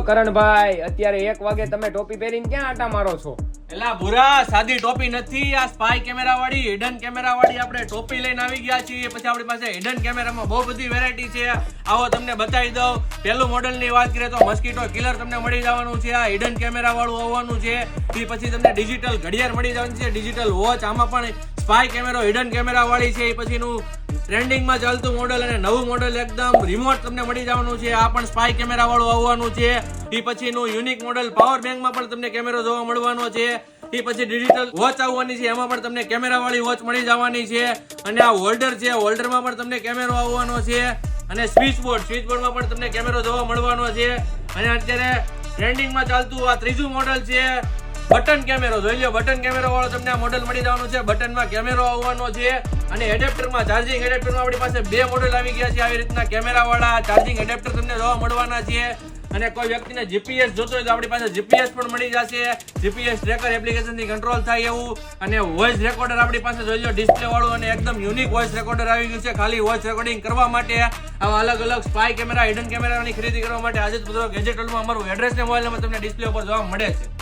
કરણભાઈ, અત્યારે 1 વાગે તમે ટોપી પહેરીને ક્યાં આટા મારો છો? એલા ભૂરા, સાદી ટોપી નથી, આ સ્પાય કેમેરા વાળી, હિડન કેમેરા વાળી આપણે ટોપી લઈને આવી ગયા છીએ. પછી આપણી પાસે હિડન કેમેરામાં બહુ બધી વેરાયટી છે. આવો તમને બતાવી દઉં. પહેલું મોડલની વાત કરીએ તો મસ્કીટો કિલર તમને મળી જવાનું છે. આ હિડન કેમેરા વાળું આવવાનું છે. એ પછી તમને ડિજિટલ ઘડિયાળ મળી જવાની છે, ડિજિટલ વોચ. આમાં પણ સ્પાય કેમેરો હિડન કેમેરા વાળી છે. એ પછીનું ટ્રેન્ડિંગમાં ચાલતું મોડલ અને નવું મોડલ એકદમ રિમોટ તમને મળી જવાનું છે. આ પણ સ્પાય કેમેરા વાળું આવવાનું છે. એ પછીનું યુનિક મોડલ પાવર બેંકમાં પણ તમને કેમેરો જોવા મળવાનો છે. એ પછી ડિજિટલ વોચ આવવાની છે, એમાં પણ તમને કેમેરા વાળી વોચ મળી જવાની છે. અને આ હોલ્ડર છે, હોલ્ડરમાં પણ તમને કેમેરો આવવાનો છે. અને સ્વિચબોર્ડમાં પણ તમને કેમેરો જોવા મળવાનો છે. અને અત્યારે ટ્રેન્ડિંગમાં ચાલતું આ ત્રીજું મોડલ છે બટન કેમેરો. જોઈ લો, બટન કેમેરો વાળો તમને આ મોડલ મળી જવાનું છે. બટનમાં કેમેરો આવવાનો છે. અને એડેપ્ટરમાં ચાર્જિંગ એડેપ્ટરમાં આપણી પાસે 2 મોડલ આવી ગયા છે. આવી રીતના કેમેરા વાળા ચાર્જિંગ એડેપ્ટર તમને જોવા મળવાના છે. અને કોઈ વ્યક્તિને જીપીએસ જોતો હોય તો આપણી પાસે જીપીએસ પણ મળી જશે. જીપીએસ ટ્રેકર એપ્લિકેશનથી કંટ્રોલ થાય એવું. અને વોઇસ રેકોર્ડર આપણી પાસે જોઈ લો, ડિસ્પ્લે વાળું અને એકદમ યુનિક વોઇસ રેકોર્ડર આવી ગયું છે. ખાલી વોઇસ રેકોર્ડિંગ કરવા માટે આવા અલગ અલગ સ્પાય કેમેરા, હિડન કેમેરાની ખરીદી કરવા માટે આજે જ ગેજેટ વર્લ્ડમાં અમારું એડ્રેસ ને મોબાઈલ નંબર તમને ડિસ્પ્લે ઉપર જોવા મળે છે.